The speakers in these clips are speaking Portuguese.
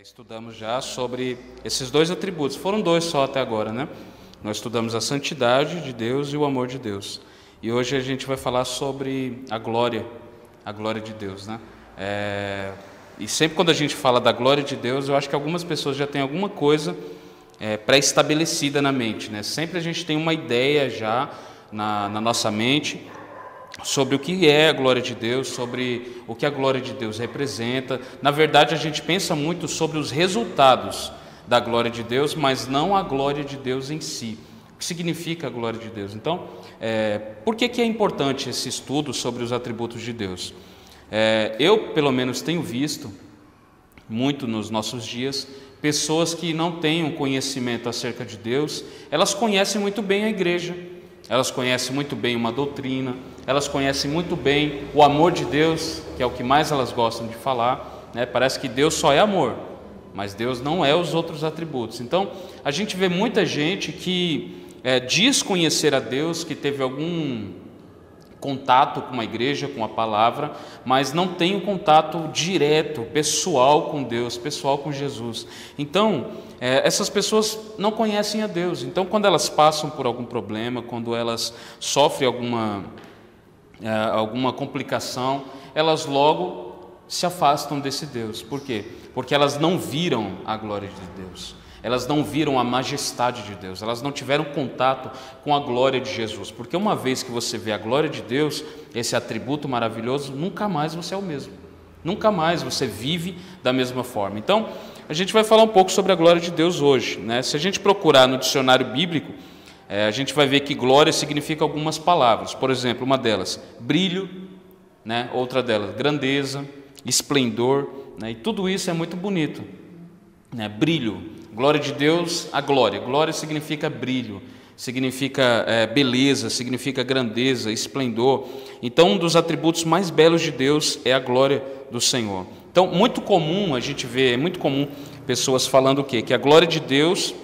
Estudamos já sobre esses dois atributos, foram dois só até agora, né? Nós estudamos a santidade de Deus e o amor de Deus. E hoje a gente vai falar sobre a glória de Deus, né? E sempre quando a gente fala da glória de Deus, eu acho que algumas pessoas já têm alguma coisa pré-estabelecida na mente, né? Sempre a gente tem uma ideia já na nossa mente sobre o que é a glória de Deus, sobre o que a glória de Deus representa. Na verdade, a gente pensa muito sobre os resultados da glória de Deus, mas não a glória de Deus em si. O que significa a glória de Deus? Então, por que é importante esse estudo sobre os atributos de Deus? Eu, pelo menos, tenho visto muito nos nossos dias pessoas que não têm um conhecimento acerca de Deus. Elas conhecem muito bem a igreja, elas conhecem muito bem uma doutrina, elas conhecem muito bem o amor de Deus, que é o que mais elas gostam de falar, né? Parece que Deus só é amor, mas Deus não é os outros atributos. Então, a gente vê muita gente que diz conhecer a Deus, que teve algum contato com a igreja, com a palavra, mas não tem um contato direto, pessoal com Deus, pessoal com Jesus. Então, essas pessoas não conhecem a Deus. Então, quando elas passam por algum problema, quando elas sofrem alguma complicação, elas logo se afastam desse Deus. Por quê? Porque elas não viram a glória de Deus. Elas não viram a majestade de Deus, elas não tiveram contato com a glória de Jesus, porque uma vez que você vê a glória de Deus, esse atributo maravilhoso, nunca mais você é o mesmo, nunca mais você vive da mesma forma. Então, a gente vai falar um pouco sobre a glória de Deus hoje, né? Se a gente procurar no dicionário bíblico, a gente vai ver que glória significa algumas palavras. Por exemplo, uma delas, brilho, né? Outra delas, grandeza, esplendor, né? E tudo isso é muito bonito, né? Brilho, glória de Deus, a glória. Glória significa brilho, significa beleza, significa grandeza, esplendor. Então, um dos atributos mais belos de Deus é a glória do Senhor. Então, muito comum a gente vê, é muito comum pessoas falando o quê? Que a glória de Deus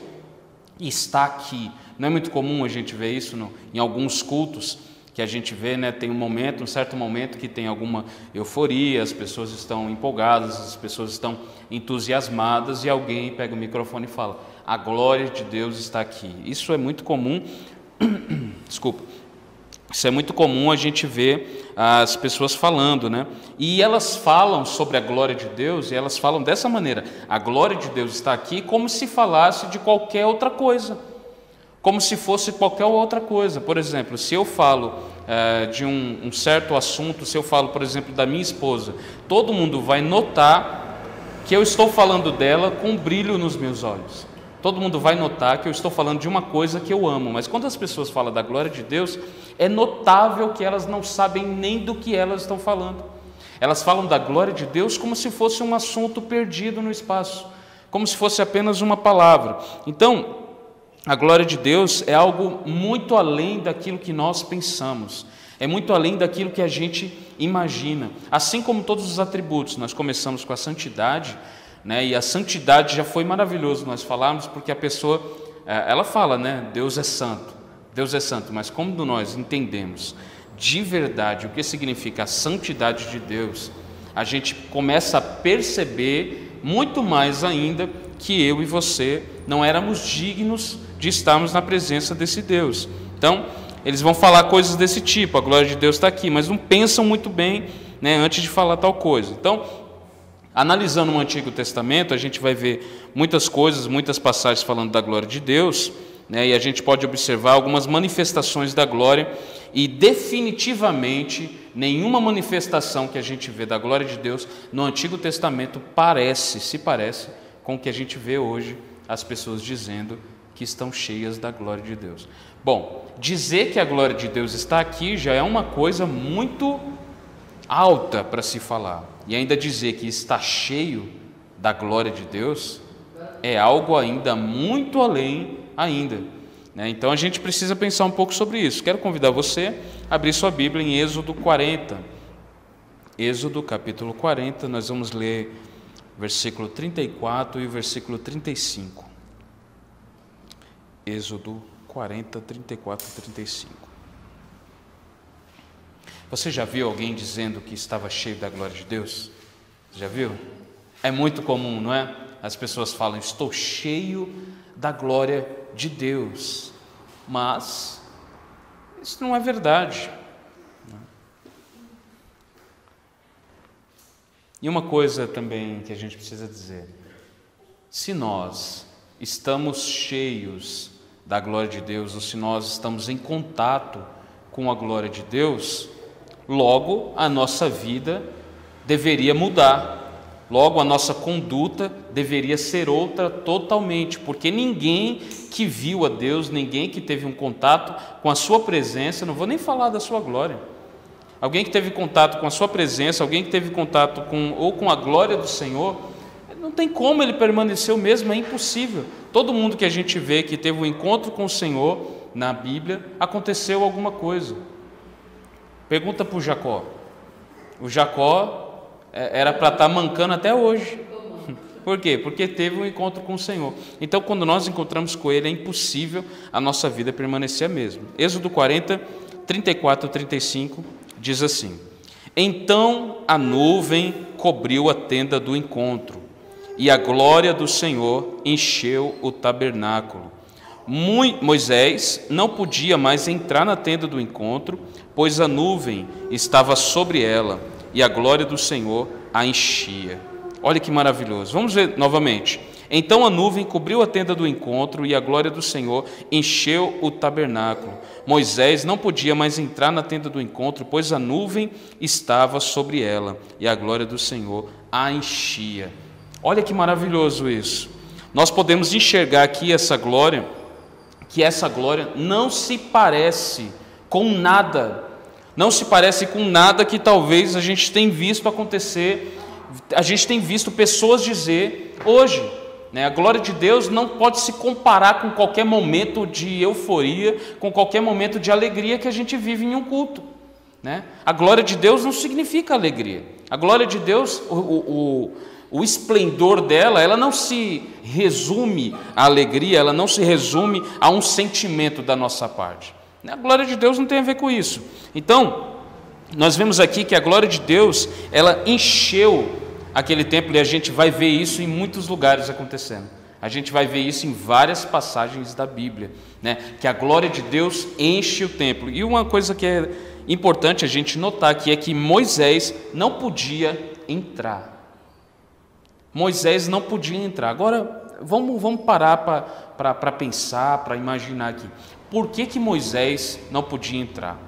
está aqui. Não é muito comum a gente ver isso em alguns cultos que a gente vê, né? Tem um certo momento que tem alguma euforia, as pessoas estão empolgadas, as pessoas estão entusiasmadas e alguém pega o microfone e fala: a glória de Deus está aqui. Isso é muito comum, desculpa, isso é muito comum a gente ver as pessoas falando, né? E elas falam sobre a glória de Deus e elas falam dessa maneira: a glória de Deus está aqui, como se falasse de qualquer outra coisa. Como se fosse qualquer outra coisa. Por exemplo, se eu falo de um certo assunto, se eu falo, por exemplo, da minha esposa, todo mundo vai notar que eu estou falando dela com brilho nos meus olhos. Todo mundo vai notar que eu estou falando de uma coisa que eu amo. Mas quando as pessoas falam da glória de Deus, é notável que elas não sabem nem do que elas estão falando. Elas falam da glória de Deus como se fosse um assunto perdido no espaço, como se fosse apenas uma palavra. Então, a glória de Deus é algo muito além daquilo que nós pensamos, é muito além daquilo que a gente imagina. Assim como todos os atributos, nós começamos com a santidade, né? E a santidade já foi maravilhoso nós falarmos, porque a pessoa, ela fala, né? Deus é santo, mas como nós entendemos de verdade o que significa a santidade de Deus, a gente começa a perceber muito mais ainda que eu e você não éramos dignos de estarmos na presença desse Deus. Então, eles vão falar coisas desse tipo: a glória de Deus está aqui, mas não pensam muito bem, né, antes de falar tal coisa. Então, analisando o Antigo Testamento, a gente vai ver muitas coisas, muitas passagens falando da glória de Deus, né, e a gente pode observar algumas manifestações da glória, e definitivamente nenhuma manifestação que a gente vê da glória de Deus no Antigo Testamento se parece com o que a gente vê hoje, as pessoas dizendo que estão cheias da glória de Deus. Bom, dizer que a glória de Deus está aqui já é uma coisa muito alta para se falar. E ainda dizer que está cheio da glória de Deus é algo ainda muito além ainda, né? Então a gente precisa pensar um pouco sobre isso. Quero convidar você a abrir sua Bíblia em Êxodo 40. Êxodo capítulo 40, nós vamos ler versículo 34 e o versículo 35. Êxodo 40, 34 e 35. Você já viu alguém dizendo que estava cheio da glória de Deus? Já viu? É muito comum, não é? As pessoas falam: estou cheio da glória de Deus. Mas isso não é verdade. E uma coisa também que a gente precisa dizer: se nós estamos cheios da glória de Deus, ou se nós estamos em contato com a glória de Deus, logo a nossa vida deveria mudar, logo a nossa conduta deveria ser outra totalmente, porque ninguém que viu a Deus, ninguém que teve um contato com a sua presença, não vou nem falar da sua glória, alguém que teve contato com a sua presença, alguém que teve contato com a glória do Senhor, não tem como ele permanecer o mesmo, é impossível. Todo mundo que a gente vê que teve um encontro com o Senhor na Bíblia, aconteceu alguma coisa. Pergunta para o Jacó. O Jacó era para estar mancando até hoje. Por quê? Porque teve um encontro com o Senhor. Então, quando nós encontramos com Ele, é impossível a nossa vida permanecer a mesma. Êxodo 40, 34 e 35 diz assim: então a nuvem cobriu a tenda do encontro, e a glória do Senhor encheu o tabernáculo. Moisés não podia mais entrar na tenda do encontro, pois a nuvem estava sobre ela, e a glória do Senhor a enchia. Olha que maravilhoso. Vamos ver novamente. Então a nuvem cobriu a tenda do encontro, e a glória do Senhor encheu o tabernáculo. Moisés não podia mais entrar na tenda do encontro, pois a nuvem estava sobre ela, e a glória do Senhor a enchia. Olha que maravilhoso isso. Nós podemos enxergar aqui essa glória, que essa glória não se parece com nada, não se parece com nada que talvez a gente tenha visto acontecer, a gente tem visto pessoas dizer hoje, né? A glória de Deus não pode se comparar com qualquer momento de euforia, com qualquer momento de alegria que a gente vive em um culto, né? A glória de Deus não significa alegria. A glória de Deus, o esplendor dela, ela não se resume à alegria, ela não se resume a um sentimento da nossa parte. A glória de Deus não tem a ver com isso. Então, nós vemos aqui que a glória de Deus, ela encheu aquele templo, e a gente vai ver isso em muitos lugares acontecendo. A gente vai ver isso em várias passagens da Bíblia, né? Que a glória de Deus enche o templo. E uma coisa que é importante a gente notar aqui é que Moisés não podia entrar. Moisés não podia entrar. Agora, vamos parar para pensar, para imaginar aqui. Por que Moisés não podia entrar?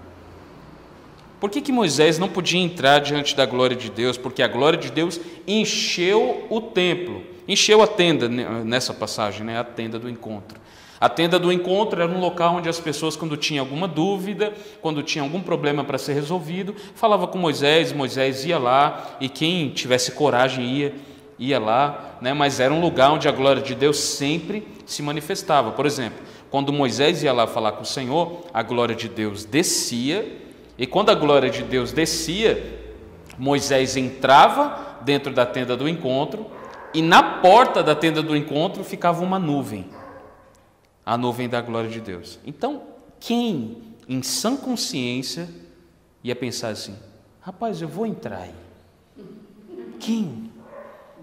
Por que Moisés não podia entrar diante da glória de Deus? Porque a glória de Deus encheu o templo, encheu a tenda, nessa passagem, né? A tenda do encontro. A tenda do encontro era um local onde as pessoas, quando tinham alguma dúvida, quando tinha algum problema para ser resolvido, falava com Moisés, Moisés ia lá, e quem tivesse coragem ia lá, né? Mas era um lugar onde a glória de Deus sempre se manifestava. Por exemplo, quando Moisés ia lá falar com o Senhor, a glória de Deus descia, e quando a glória de Deus descia, Moisés entrava dentro da tenda do encontro, e na porta da tenda do encontro ficava uma nuvem, a nuvem da glória de Deus. Então, quem em sã consciência ia pensar assim: rapaz, eu vou entrar aí? Quem?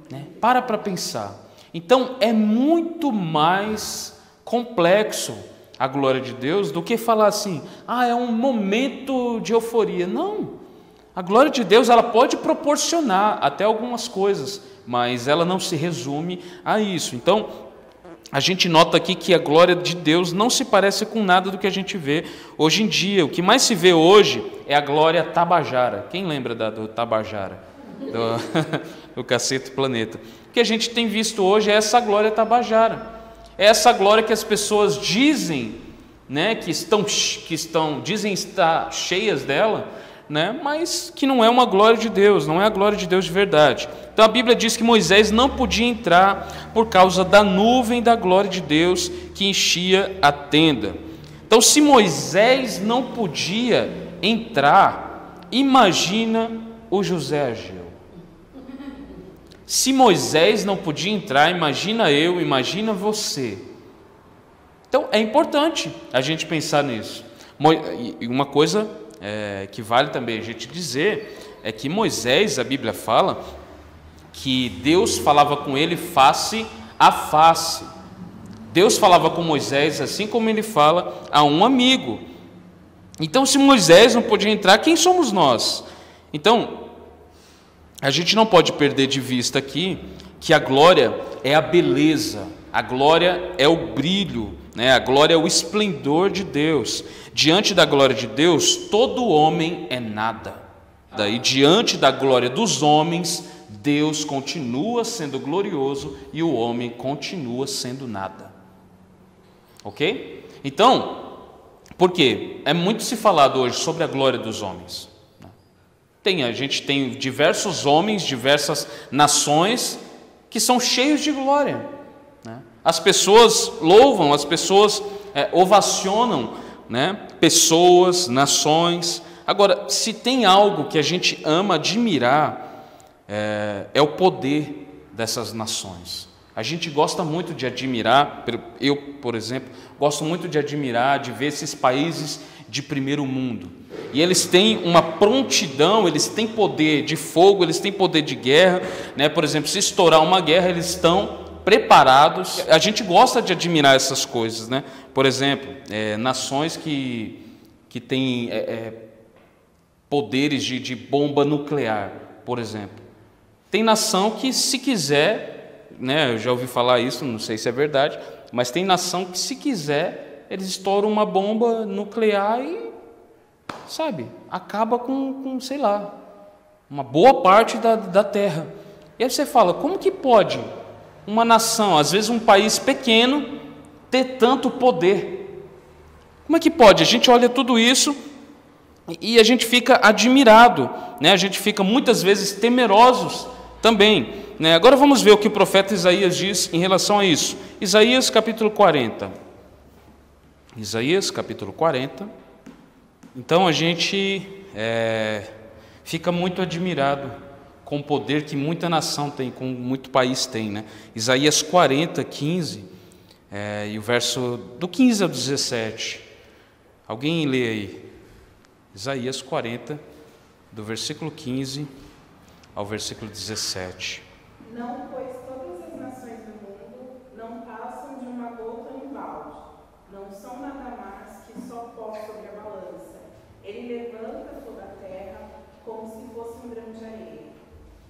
Né? Para pensar. Então é muito mais complexo a glória de Deus do que falar assim: é um momento de euforia. Não, a glória de Deus, ela pode proporcionar até algumas coisas, mas ela não se resume a isso. Então a gente nota aqui que a glória de Deus não se parece com nada do que a gente vê hoje em dia. O que mais se vê hoje é a glória tabajara. Quem lembra do tabajara? Do Cacete Planeta. O que a gente tem visto hoje é essa glória tabajara. É essa glória que as pessoas dizem, né, dizem estar cheias dela, né, mas que não é uma glória de Deus, não é a glória de Deus de verdade. Então a Bíblia diz que Moisés não podia entrar por causa da nuvem da glória de Deus que enchia a tenda. Então, se Moisés não podia entrar, imagina o José Ageu. Se Moisés não podia entrar, imagina eu, imagina você. Então é importante a gente pensar nisso. E uma coisa que vale também a gente dizer é que Moisés, a Bíblia fala, que Deus falava com ele face a face. Deus falava com Moisés assim como ele fala a um amigo. Então, se Moisés não podia entrar, quem somos nós? Então, a gente não pode perder de vista aqui que a glória é a beleza, a glória é o brilho, né? A glória é o esplendor de Deus. Diante da glória de Deus, todo homem é nada. E diante da glória dos homens, Deus continua sendo glorioso e o homem continua sendo nada. Ok? Então, por quê? É muito se falado hoje sobre a glória dos homens. A gente tem diversos homens, diversas nações que são cheios de glória, né? As pessoas louvam, as pessoas ovacionam, né? Pessoas, nações. Agora, se tem algo que a gente ama admirar, é o poder dessas nações. A gente gosta muito de admirar, eu, por exemplo, gosto muito de admirar, de ver esses países de primeiro mundo. E eles têm uma prontidão, eles têm poder de fogo, eles têm poder de guerra, né? Por exemplo, se estourar uma guerra, eles estão preparados. A gente gosta de admirar essas coisas, né? Por exemplo, nações que têm poderes de bomba nuclear, por exemplo. Tem nação que, se quiser, né? Eu já ouvi falar isso, não sei se é verdade, mas tem nação que, se quiser, eles estouram uma bomba nuclear e, sabe, acaba com sei lá, uma boa parte da terra. E aí você fala, como que pode uma nação, às vezes um país pequeno, ter tanto poder? Como é que pode? A gente olha tudo isso e a gente fica admirado, né? A gente fica muitas vezes temerosos também, né? Agora vamos ver o que o profeta Isaías diz em relação a isso. Isaías capítulo 40. Isaías capítulo 40. Então a gente fica muito admirado com o poder que muita nação tem, com muito país tem, né? Isaías 40, 15, e o verso do 15 ao 17. Alguém lê aí? Isaías 40, do versículo 15 ao versículo 17. Não, pois todas as nações do mundo não passam de uma gota no balde, não são nada mais que só pó sobre a balança. Ele levanta toda a terra como se fosse um grão de areia.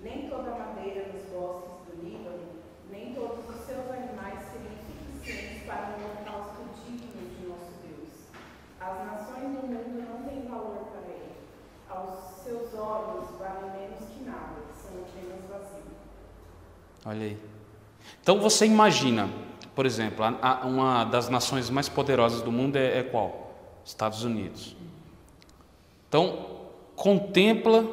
Nem toda a madeira nos bosques do Líbano, nem todos os seus animais seriam suficientes para um holocausto digno de nosso Deus. As nações do mundo não têm valor para ele. Aos seus olhos valem menos que nada, são apenas vazios. Olha aí. Então você imagina, por exemplo, uma das nações mais poderosas do mundo é qual? Estados Unidos. Então, contempla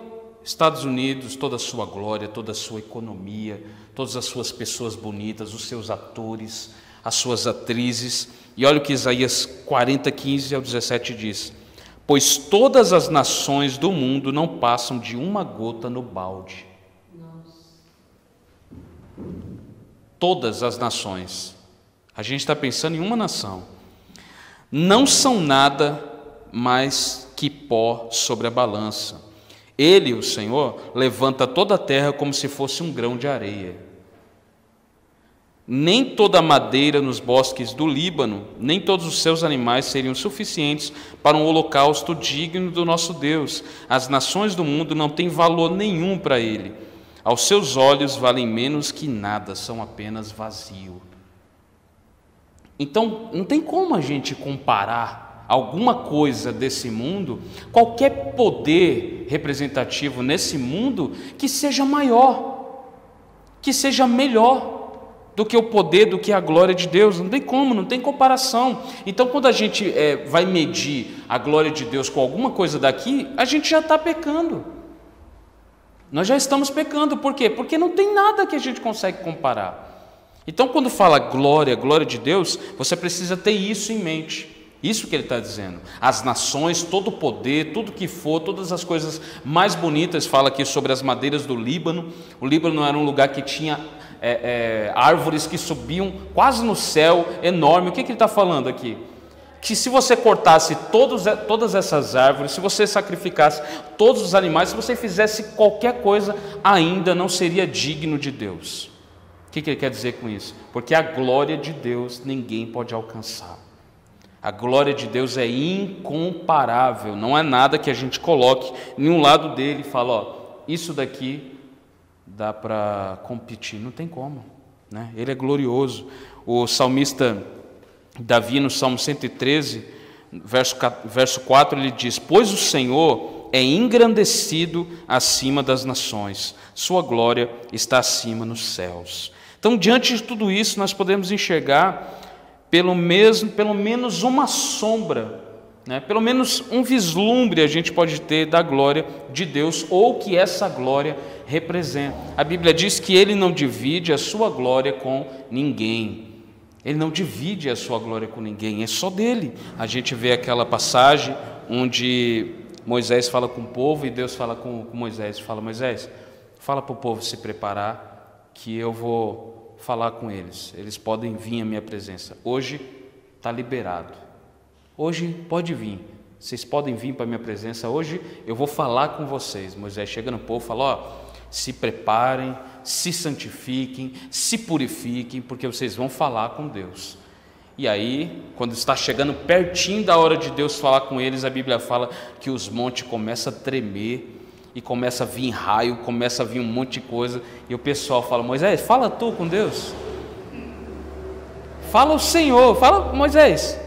Estados Unidos, toda a sua glória, toda a sua economia, todas as suas pessoas bonitas, os seus atores, as suas atrizes. E olha o que Isaías 40, 15 ao 17 diz: pois todas as nações do mundo não passam de uma gota no balde. Todas as nações, a gente está pensando em uma nação, não são nada mais que pó sobre a balança. Ele, o Senhor, levanta toda a terra como se fosse um grão de areia. Nem toda a madeira nos bosques do Líbano, nem todos os seus animais seriam suficientes para um holocausto digno do nosso Deus. As nações do mundo não têm valor nenhum para ele. Aos seus olhos valem menos que nada, são apenas vazio. Então, não tem como a gente comparar alguma coisa desse mundo, qualquer poder representativo nesse mundo, que seja maior, que seja melhor do que o poder, do que a glória de Deus. Não tem como, não tem comparação. Então, quando a gente vai medir a glória de Deus com alguma coisa daqui, a gente já está pecando. Nós já estamos pecando. Por quê? Porque não tem nada que a gente consegue comparar. Então, quando fala glória, glória de Deus, você precisa ter isso em mente. Isso que ele está dizendo. As nações, todo o poder, tudo que for, todas as coisas mais bonitas. Fala aqui sobre as madeiras do Líbano. O Líbano era um lugar que tinha árvores que subiam quase no céu, enorme. O que ele está falando aqui? que se você cortasse todas essas árvores, se você sacrificasse todos os animais, se você fizesse qualquer coisa, ainda não seria digno de Deus. O que ele quer dizer com isso? Porque a glória de Deus ninguém pode alcançar. A glória de Deus é incomparável, não é nada que a gente coloque em um lado dele e fale, ó, isso daqui dá para competir, não tem como, né? Ele é glorioso. O salmista Davi, no Salmo 113, verso 4, ele diz: pois o Senhor é engrandecido acima das nações, sua glória está acima nos céus. Então, diante de tudo isso, nós podemos enxergar pelo menos uma sombra, né? Pelo menos um vislumbre a gente pode ter da glória de Deus, ou que essa glória representa. A Bíblia diz que Ele não divide a sua glória com ninguém. Ele não divide a sua glória com ninguém, é só dele. A gente vê aquela passagem onde Moisés fala com o povo e Deus fala com Moisés, fala: Moisés, fala para o povo se preparar, que eu vou falar com eles, eles podem vir à minha presença. Hoje está liberado, hoje pode vir, vocês podem vir para a minha presença, hoje eu vou falar com vocês. Moisés chega no povo e fala: ó, se preparem, se santifiquem, se purifiquem, porque vocês vão falar com Deus. E aí, quando está chegando pertinho da hora de Deus falar com eles, a Bíblia fala que os montes começam a tremer, e começa a vir raio, começa a vir um monte de coisa, e o pessoal fala: Moisés, fala tu com Deus, fala o Senhor, fala Moisés,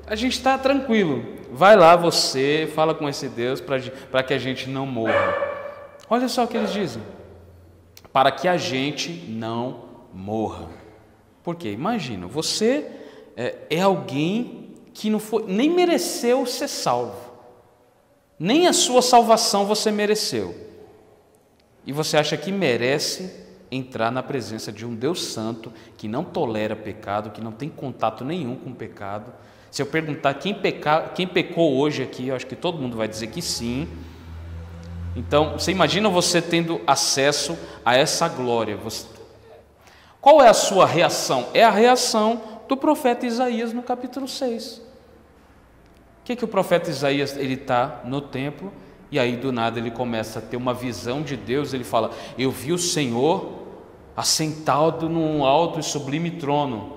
a gente está tranquilo, vai lá você, fala com esse Deus para que a gente não morra. Olha só o que eles dizem: para que a gente não morra. Porque imagina, você é alguém que não foi, nem mereceu ser salvo, nem a sua salvação você mereceu, e você acha que merece entrar na presença de um Deus santo, que não tolera pecado, que não tem contato nenhum com o pecado. Se eu perguntar quem pecou hoje aqui, eu acho que todo mundo vai dizer que sim. Então, você imagina você tendo acesso a essa glória. Qual é a sua reação? É a reação do profeta Isaías no capítulo 6. O que o profeta Isaías, ele está no templo, e aí do nada ele começa a ter uma visão de Deus. Ele fala: eu vi o Senhor assentado num alto e sublime trono.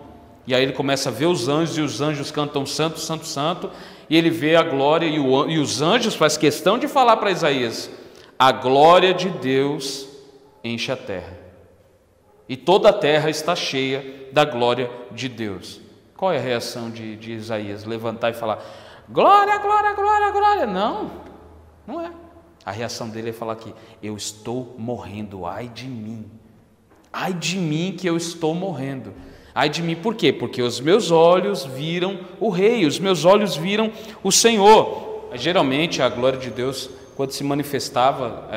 E aí ele começa a ver os anjos, e os anjos cantam santo, santo, santo, e ele vê a glória, e os anjos faz questão de falar para Isaías: a glória de Deus enche a terra, e toda a terra está cheia da glória de Deus. Qual é a reação de Isaías? Levantar e falar: glória, glória, glória, glória? Não, não é. A reação dele é falar que eu estou morrendo, ai de mim que eu estou morrendo. Ai de mim, por quê? Porque os meus olhos viram o Rei, os meus olhos viram o Senhor. Geralmente a glória de Deus, quando se manifestava,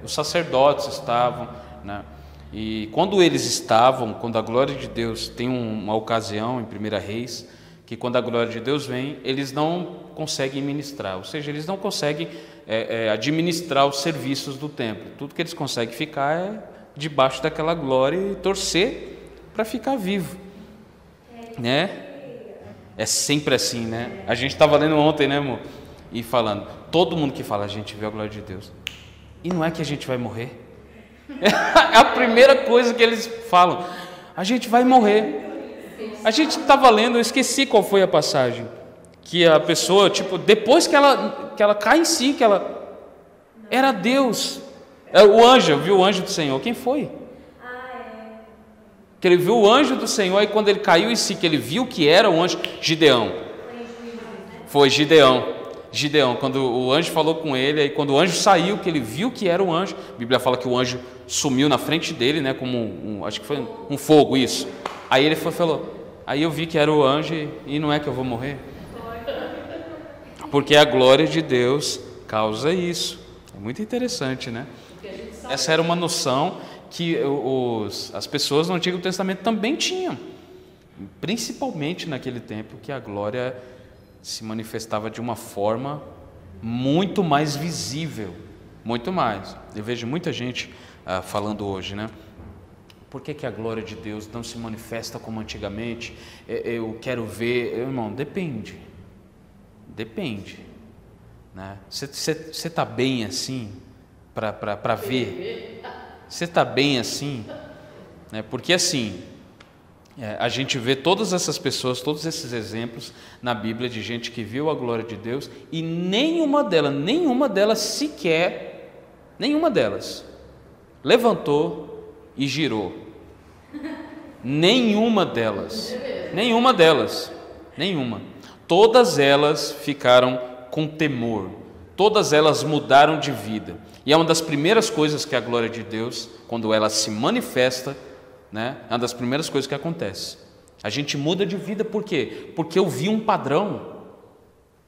os sacerdotes estavam, né? E quando eles estavam, quando a glória de Deus, tem uma ocasião em 1 Reis, que quando a glória de Deus vem, eles não conseguem ministrar, ou seja, eles não conseguem administrar os serviços do templo. Tudo que eles conseguem ficar é debaixo daquela glória e torcer para ficar vivo, né? É sempre assim, né? A gente estava lendo ontem, né, amor? E falando, todo mundo que fala: a gente vê a glória de Deus, e não é que a gente vai morrer. É a primeira coisa que eles falam: a gente vai morrer. A gente estava lendo, eu esqueci qual foi a passagem, que a pessoa, tipo, depois que ela cai em si, que ela era Deus, o anjo, viu o anjo do Senhor. Quem foi? Que ele viu o anjo do Senhor, e quando ele caiu em si, que ele viu que era o anjo, Gideão. Foi Gideão, quando o anjo falou com ele, aí quando o anjo saiu, que ele viu que era o anjo, a Bíblia fala que o anjo sumiu na frente dele, né, como acho que foi um fogo, isso. Aí ele falou: aí eu vi que era o anjo, e não é que eu vou morrer? Porque a glória de Deus causa isso. É muito interessante, né? Essa era uma noção que as pessoas no Antigo Testamento também tinham, principalmente naquele tempo, que a glória se manifestava de uma forma muito mais visível, muito mais. Eu vejo muita gente falando hoje, né? Por que a glória de Deus não se manifesta como antigamente? Eu quero ver, irmão, depende, né? Você está bem assim para ver? Você está bem assim? Né? Porque assim, a gente vê todas essas pessoas, todos esses exemplos na Bíblia de gente que viu a glória de Deus e nenhuma delas sequer, nenhuma delas levantou e girou. Nenhuma delas. Todas elas ficaram com temor. Todas elas mudaram de vida. E é uma das primeiras coisas que a glória de Deus, quando ela se manifesta, né, é uma das primeiras coisas que acontece. A gente muda de vida por quê? Porque eu vi um padrão.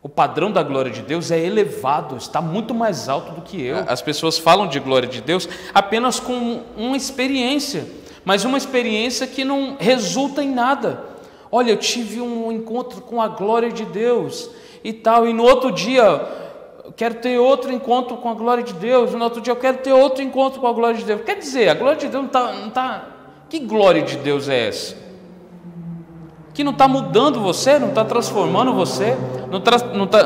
O padrão da glória de Deus é elevado, está muito mais alto do que eu. As pessoas falam de glória de Deus apenas com uma experiência, mas uma experiência que não resulta em nada. Olha, eu tive um encontro com a glória de Deus e tal, e no outro dia eu quero ter outro encontro com a glória de Deus, no outro dia eu quero ter outro encontro com a glória de Deus. Quer dizer, a glória de Deus não está... Que glória de Deus é essa? Que não está mudando você, não está transformando você,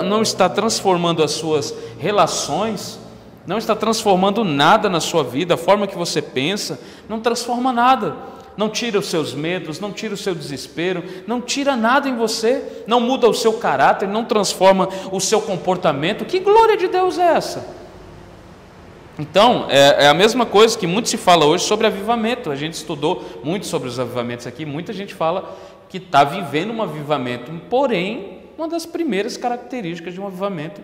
não está transformando as suas relações, não está transformando nada na sua vida, a forma que você pensa, não transforma nada, não tira os seus medos, não tira o seu desespero, não tira nada em você, não muda o seu caráter, não transforma o seu comportamento. Que glória de Deus é essa? Então, é a mesma coisa que muito se fala hoje sobre avivamento. A gente estudou muito sobre os avivamentos aqui, muita gente fala que está vivendo um avivamento, porém, uma das primeiras características de um avivamento,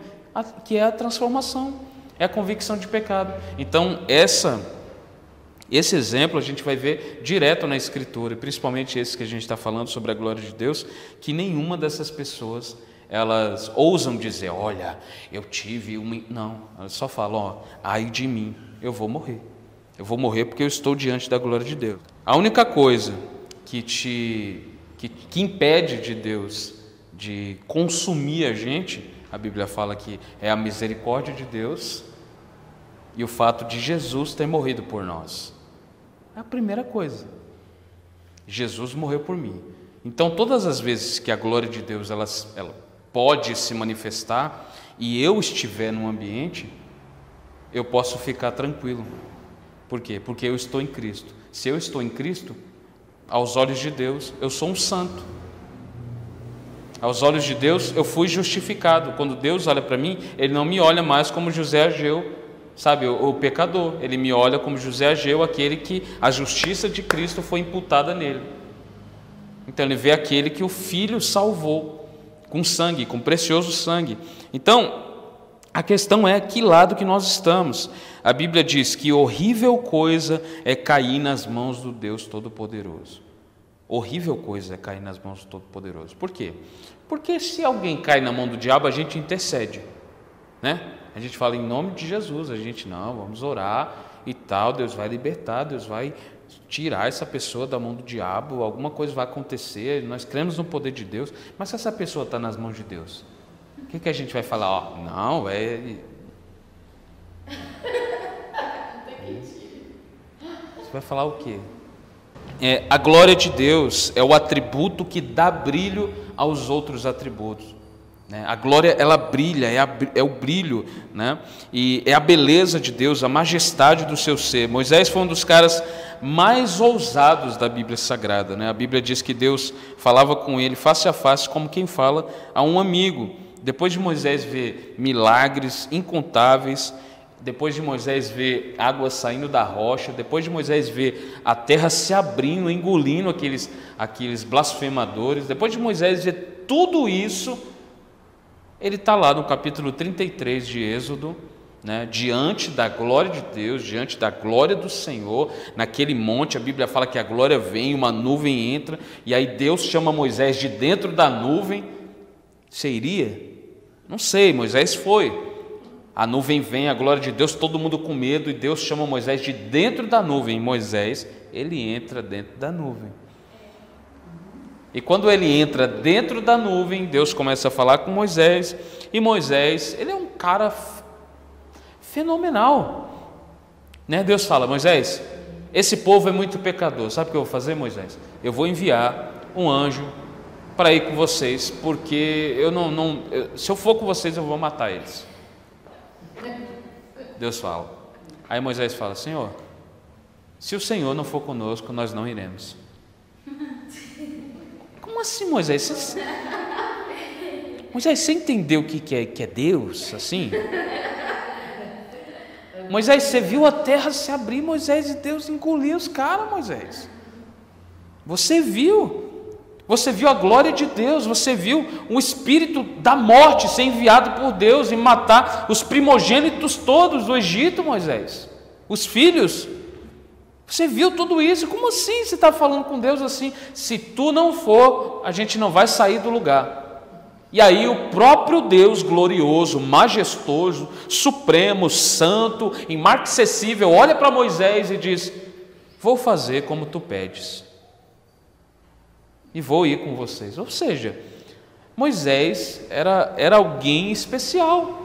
que é a transformação, é a convicção de pecado. Então, esse exemplo a gente vai ver direto na Escritura, principalmente esse que a gente está falando sobre a glória de Deus, que nenhuma dessas pessoas, elas ousam dizer, olha, eu tive uma... Não, elas só falam, ó, ai de mim, eu vou morrer porque eu estou diante da glória de Deus. A única coisa que impede de Deus de consumir a gente, a Bíblia fala que é a misericórdia de Deus e o fato de Jesus ter morrido por nós. É a primeira coisa. Jesus morreu por mim. Então, todas as vezes que a glória de Deus ela pode se manifestar e eu estiver num ambiente, eu posso ficar tranquilo. Por quê? Porque eu estou em Cristo. Se eu estou em Cristo, aos olhos de Deus, eu sou um santo. Aos olhos de Deus, eu fui justificado. Quando Deus olha para mim, Ele não me olha mais como José Ageu, sabe, o pecador. Ele me olha como José Ageu, aquele que a justiça de Cristo foi imputada nele. Então Ele vê aquele que o Filho salvou com sangue, com precioso sangue. Então, a questão é que lado que nós estamos. A Bíblia diz que horrível coisa é cair nas mãos do Deus Todo-Poderoso. Horrível coisa é cair nas mãos do Todo-Poderoso. Por quê? Porque se alguém cai na mão do diabo, a gente intercede, né? A gente fala em nome de Jesus, a gente não, vamos orar e tal, Deus vai libertar, Deus vai tirar essa pessoa da mão do diabo, alguma coisa vai acontecer, nós cremos no poder de Deus. Mas se essa pessoa está nas mãos de Deus, o que a gente vai falar? Ó, não, Você vai falar o quê? A glória de Deus é o atributo que dá brilho aos outros atributos, né? A glória, ela brilha, é o brilho, né? E é a beleza de Deus, a majestade do seu ser. Moisés foi um dos caras mais ousados da Bíblia Sagrada, né? A Bíblia diz que Deus falava com ele face a face, como quem fala a um amigo. Depois de Moisés ver milagres incontáveis, depois de Moisés ver água saindo da rocha, depois de Moisés ver a terra se abrindo, engolindo aqueles blasfemadores, depois de Moisés ver tudo isso, ele está lá no capítulo 33 de Êxodo, né, diante da glória de Deus, diante da glória do Senhor, naquele monte. A Bíblia fala que a glória vem, uma nuvem entra, e aí Deus chama Moisés de dentro da nuvem. Você iria? Não sei, Moisés foi. A nuvem vem, a glória de Deus, todo mundo com medo, e Deus chama Moisés de dentro da nuvem. Moisés, ele entra dentro da nuvem. E quando ele entra dentro da nuvem, Deus começa a falar com Moisés, e Moisés, ele é um cara fenomenal, né? Deus fala, Moisés, esse povo é muito pecador. Sabe o que eu vou fazer, Moisés? Eu vou enviar um anjo para ir com vocês, porque se eu for com vocês, eu vou matar eles. Deus fala. Aí Moisés fala: Senhor, se o Senhor não for conosco, nós não iremos. Como assim, Moisés? Moisés, você entendeu o que é Deus, assim? Moisés, você viu a terra se abrir, Moisés, e Deus engoliu os caras, Moisés. Você viu a glória de Deus, você viu o espírito da morte ser enviado por Deus e matar os primogênitos todos do Egito, Moisés, os filhos. Você viu tudo isso? Como assim você está falando com Deus assim? Se tu não for, a gente não vai sair do lugar. E aí o próprio Deus glorioso, majestoso, supremo, santo, imarcessível, olha para Moisés e diz: vou fazer como tu pedes, e vou ir com vocês. Ou seja, Moisés era alguém especial.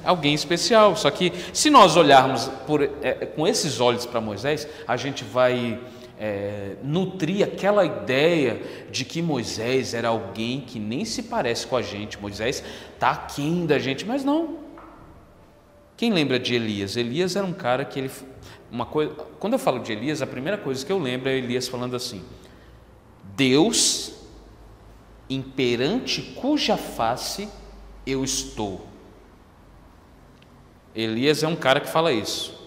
Alguém especial. Só que se nós olharmos com esses olhos para Moisés, a gente vai nutrir aquela ideia de que Moisés era alguém que nem se parece com a gente. Moisés está aquém da gente, mas não. Quem lembra de Elias? Elias era um cara que quando eu falo de Elias, a primeira coisa que eu lembro é Elias falando assim: Deus, imperante cuja face eu estou. Elias é um cara que fala isso.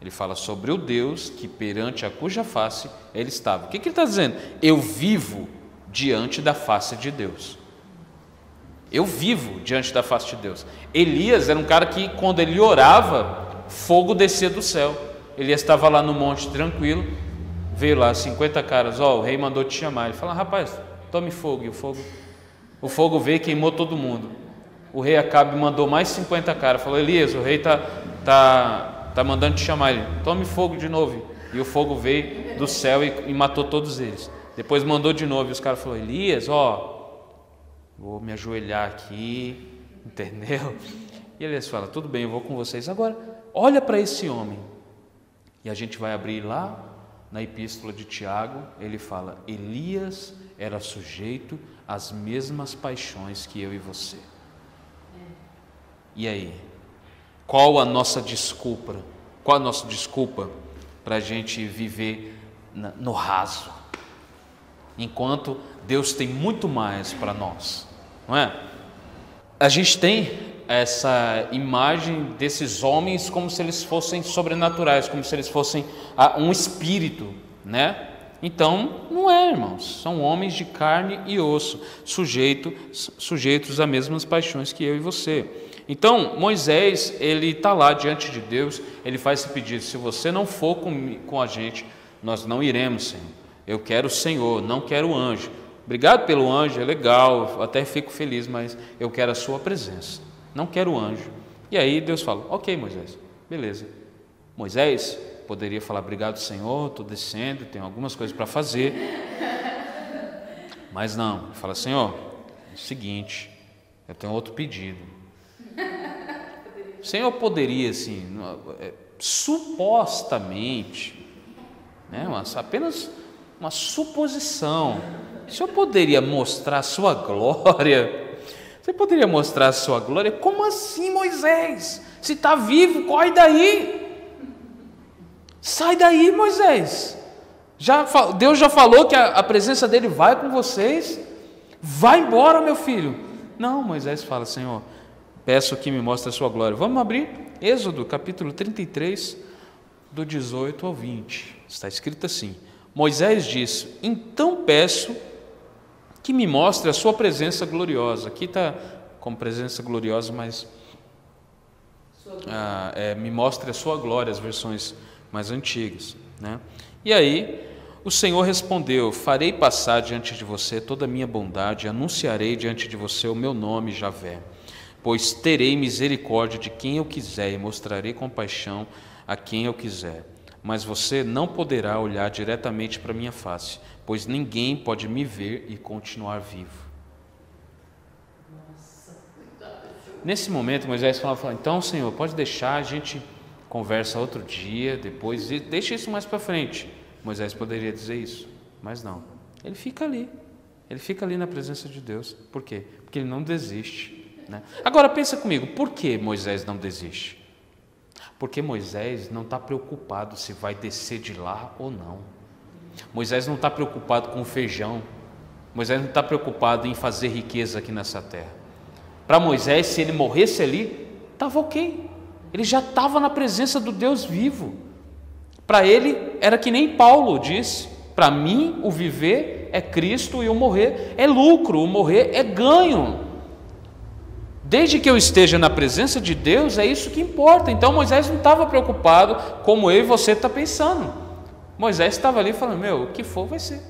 Ele fala sobre o Deus que perante a cuja face ele estava. O que ele está dizendo? Eu vivo diante da face de Deus. Eu vivo diante da face de Deus. Elias era um cara que, quando ele orava, fogo descia do céu. Elias estava lá no monte tranquilo, veio lá 50 caras, o rei mandou te chamar. Ele fala: rapaz, tome fogo. E o fogo veio e queimou todo mundo. O rei Acabe mandou mais 50 caras, falou: Elias, o rei tá mandando te chamar. Ele: tome fogo de novo. E o fogo veio do céu e matou todos eles. Depois mandou de novo, e os caras falaram: Elias, vou me ajoelhar aqui, entendeu? E Elias fala: tudo bem, eu vou com vocês. Agora, olha para esse homem. E a gente vai abrir lá na epístola de Tiago, ele fala: Elias era sujeito às mesmas paixões que eu e você. E aí? Qual a nossa desculpa? Qual a nossa desculpa para a gente viver no raso? Enquanto Deus tem muito mais para nós, não é? A gente tem essa imagem desses homens como se eles fossem sobrenaturais, como se eles fossem um espírito, né? Então, não é, irmãos. São homens de carne e osso, sujeitos às mesmas paixões que eu e você. Então, Moisés, ele está lá diante de Deus, ele faz esse pedido: se você não for com a gente, nós não iremos, Senhor. Eu quero o Senhor, não quero o anjo. Obrigado pelo anjo, é legal, até fico feliz, mas eu quero a sua presença, não quero o anjo. E aí Deus fala: ok, Moisés, beleza. Moisés poderia falar: obrigado, Senhor, estou descendo, tenho algumas coisas para fazer. Mas não, ele fala: Senhor, é o seguinte, eu tenho outro pedido. O Senhor poderia, assim, supostamente, né, apenas uma suposição, o Senhor poderia mostrar a sua glória? Você poderia mostrar a sua glória? Como assim, Moisés? Se está vivo, corre daí. Sai daí, Moisés. Deus já falou que a presença dele vai com vocês. Vai embora, meu filho. Não, Moisés fala: Senhor, peço que me mostre a sua glória. Vamos abrir Êxodo capítulo 33, do 18 ao 20. Está escrito assim: Moisés disse: então peço que me mostre a sua presença gloriosa. Aqui está como presença gloriosa, mas me mostre a sua glória, as versões mais antigas, né? E aí o Senhor respondeu: farei passar diante de você toda a minha bondade, anunciarei diante de você o meu nome, Javé, pois terei misericórdia de quem eu quiser e mostrarei compaixão a quem eu quiser. Mas você não poderá olhar diretamente para minha face, pois ninguém pode me ver e continuar vivo. Nesse momento Moisés fala: então, Senhor, pode deixar, a gente conversa outro dia, depois, deixa isso mais para frente. Moisés poderia dizer isso, mas não. Ele fica ali na presença de Deus. Por quê? Porque ele não desiste, né? Agora pensa comigo, por que Moisés não desiste? Porque Moisés não está preocupado se vai descer de lá ou não. Moisés não está preocupado com o feijão. Moisés não está preocupado em fazer riqueza aqui nessa terra. Para Moisés, se ele morresse ali, estava ok. Ele já estava na presença do Deus vivo. Para ele, era que nem Paulo disse: para mim, o viver é Cristo e o morrer é lucro, o morrer é ganho. Desde que eu esteja na presença de Deus, é isso que importa. Então Moisés não estava preocupado como eu e você está pensando. Moisés estava ali falando: meu, o que for vai ser.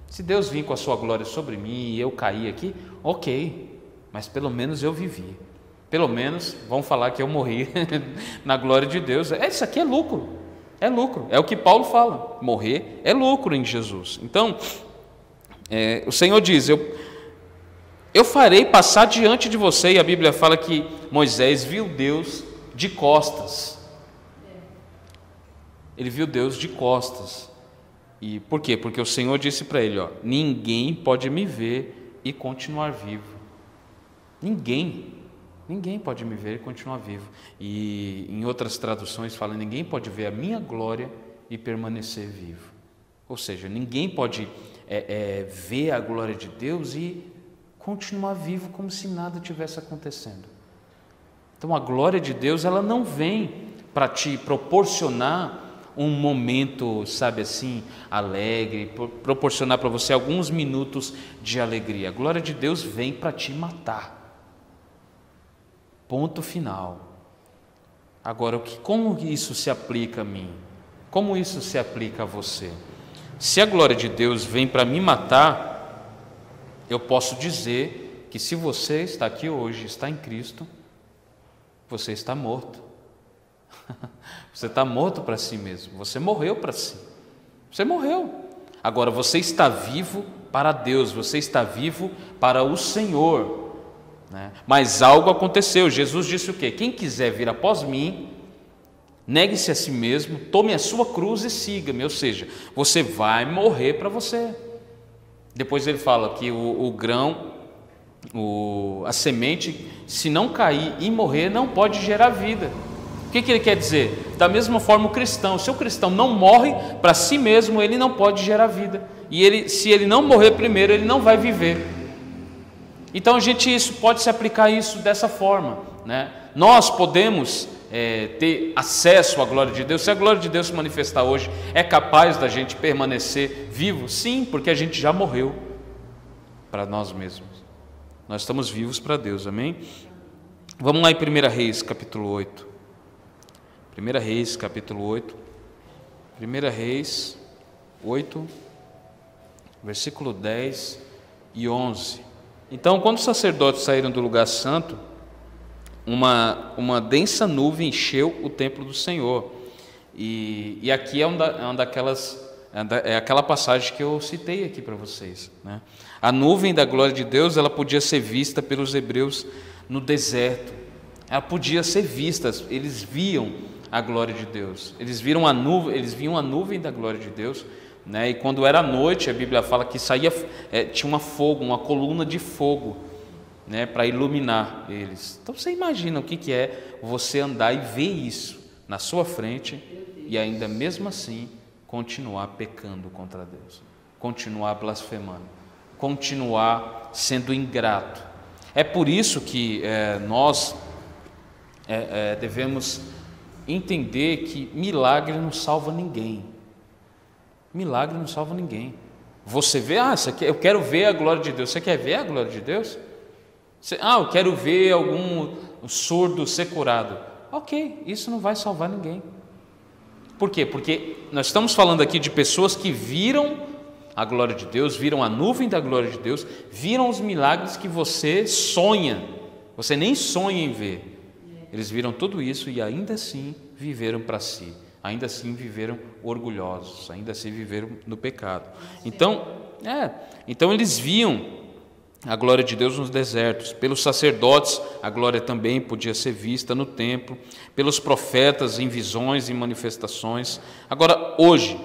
Se Deus vir com a sua glória sobre mim e eu cair aqui, ok, mas pelo menos eu vivi. Pelo menos vão falar que eu morri na glória de Deus. Isso aqui é lucro, é o que Paulo fala, morrer é lucro em Jesus. Então, o Senhor diz: eu farei passar diante de você, e a Bíblia fala que Moisés viu Deus de costas. Ele viu Deus de costas. E por quê? Porque o Senhor disse para ele: ninguém pode me ver e continuar vivo. Ninguém pode me ver e continuar vivo. E em outras traduções fala: ninguém pode ver a minha glória e permanecer vivo. Ou seja, ninguém pode ver a glória de Deus e continuar vivo como se nada tivesse acontecendo. Então a glória de Deus, ela não vem para te proporcionar um momento, sabe assim, alegre, proporcionar para você alguns minutos de alegria. A glória de Deus vem para te matar. Ponto final. Agora, como isso se aplica a mim? Como isso se aplica a você? Se a glória de Deus vem para me matar, eu posso dizer que se você está aqui hoje, está em Cristo, você está morto. Você está morto para si mesmo, você morreu para si, você morreu. Agora você está vivo para Deus, você está vivo para o Senhor, né? Mas algo aconteceu. Jesus disse o quê? Quem quiser vir após mim, negue-se a si mesmo, tome a sua cruz e siga-me. Ou seja, você vai morrer para você. Depois ele fala que o grão, a semente, se não cair e morrer, não pode gerar vida. O que ele quer dizer? Da mesma forma o cristão, se o cristão não morre para si mesmo, ele não pode gerar vida. E se ele não morrer primeiro, ele não vai viver. Então isso pode se aplicar a isso dessa forma, né? Nós podemos ter acesso à glória de Deus. Se a glória de Deus se manifestar hoje, é capaz da gente permanecer vivo? Sim, porque a gente já morreu para nós mesmos. Nós estamos vivos para Deus, amém? Vamos lá em 1 Reis, capítulo 8. 1 Reis, capítulo 8. 1 Reis 8, versículo 10 e 11. Então, quando os sacerdotes saíram do lugar santo, uma densa nuvem encheu o templo do Senhor. E aqui é aquela passagem que eu citei aqui para vocês, né? A nuvem da glória de Deus, ela podia ser vista pelos hebreus no deserto. Ela podia ser vista, eles viam a glória de Deus. Eles viam a nuvem da glória de Deus, né? E quando era noite, a Bíblia fala que tinha uma coluna de fogo, né, para iluminar eles. Então você imagina o que é você andar e ver isso na sua frente e ainda mesmo assim continuar pecando contra Deus, continuar blasfemando, continuar sendo ingrato. É por isso que nós devemos entender que milagre não salva ninguém. Milagre não salva ninguém. Você vê, eu quero ver a glória de Deus. Você quer ver a glória de Deus? Eu quero ver algum surdo ser curado. Ok, isso não vai salvar ninguém. Por quê? Porque nós estamos falando aqui de pessoas que viram a glória de Deus, viram a nuvem da glória de Deus, viram os milagres que você sonha, você nem sonha em ver. Eles viram tudo isso e ainda assim viveram para si, ainda assim viveram orgulhosos, ainda assim viveram no pecado. Então eles viam a glória de Deus nos desertos. Pelos sacerdotes, a glória também podia ser vista no templo. Pelos profetas, em visões e manifestações. Agora, hoje,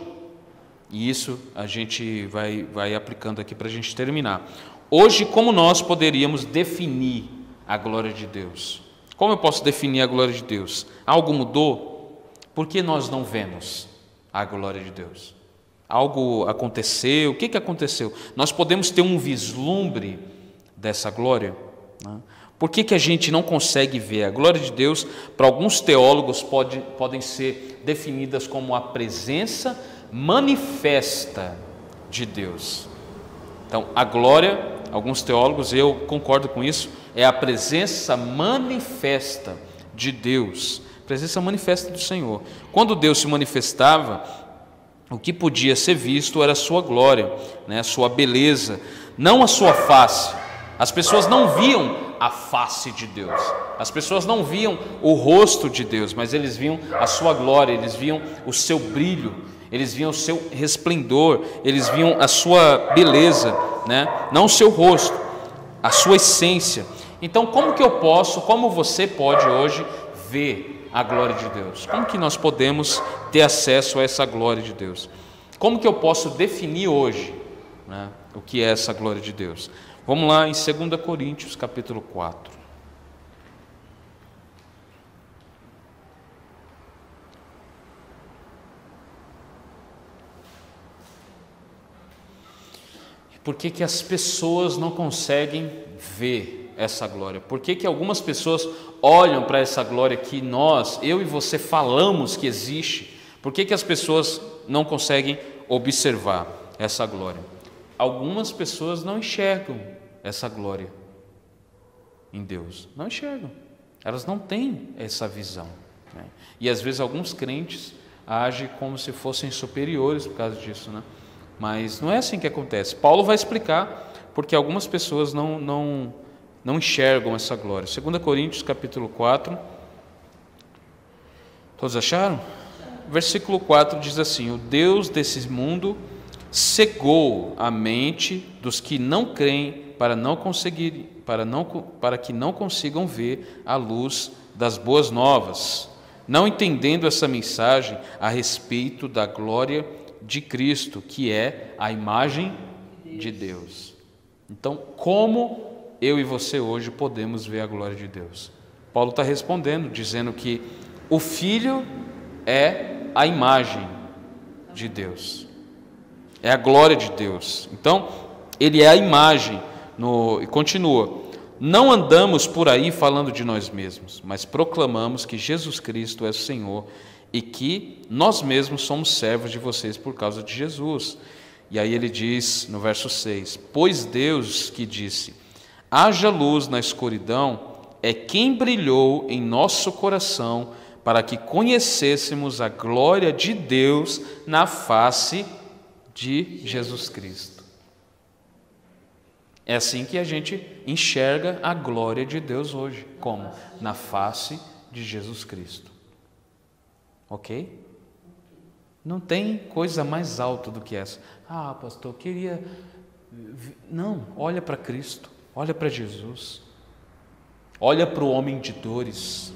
e isso a gente vai aplicando aqui para a gente terminar. Hoje, como nós poderíamos definir a glória de Deus? Como eu posso definir a glória de Deus? Algo mudou? Por que nós não vemos a glória de Deus? Algo aconteceu? O que aconteceu? Nós podemos ter um vislumbre dessa glória? Por que a gente não consegue ver? A glória de Deus, para alguns teólogos, podem ser definidas como a presença manifesta de Deus. Então, a glória, alguns teólogos, eu concordo com isso, é a presença manifesta de Deus, presença manifesta do Senhor. Quando Deus se manifestava, o que podia ser visto era a sua glória, a sua beleza, não a sua face. As pessoas não viam a face de Deus, as pessoas não viam o rosto de Deus, mas eles viam a sua glória, eles viam o seu brilho, eles viam o seu resplendor, eles viam a sua beleza, não o seu rosto, a sua essência. Então, como você pode hoje ver a glória de Deus? Como que nós podemos ter acesso a essa glória de Deus? Como que eu posso definir hoje o que é essa glória de Deus? Vamos lá em 2 Coríntios, capítulo 4. Por que as pessoas não conseguem ver essa glória? Por que algumas pessoas olham para essa glória que eu e você falamos que existe? Por que as pessoas não conseguem observar essa glória? Algumas pessoas não enxergam essa glória em Deus. Não enxergam. Elas não têm essa visão. E às vezes alguns crentes agem como se fossem superiores por causa disso, Mas não é assim que acontece. Paulo vai explicar porque algumas pessoas não enxergam essa glória. 2 Coríntios, capítulo 4. Todos acharam? Versículo 4 diz assim: o Deus desse mundo cegou a mente dos que não creem para que não consigam ver a luz das boas novas, não entendendo essa mensagem a respeito da glória de Cristo, que é a imagem de Deus. Então, como eu e você hoje podemos ver a glória de Deus? Paulo está respondendo, dizendo que o Filho é a imagem de Deus, é a glória de Deus. Então, ele é a imagem, e continua: não andamos por aí falando de nós mesmos, mas proclamamos que Jesus Cristo é o Senhor e que nós mesmos somos servos de vocês por causa de Jesus. E aí ele diz no verso 6: pois Deus que disse, haja luz na escuridão, é quem brilhou em nosso coração para que conhecêssemos a glória de Deus na face de Jesus Cristo. É assim que a gente enxerga a glória de Deus hoje. Como? Na face de Jesus Cristo. Ok? Não tem coisa mais alta do que essa. Ah, pastor, eu queria... Não, olha para Cristo, olha para Jesus. Olha para o homem de dores.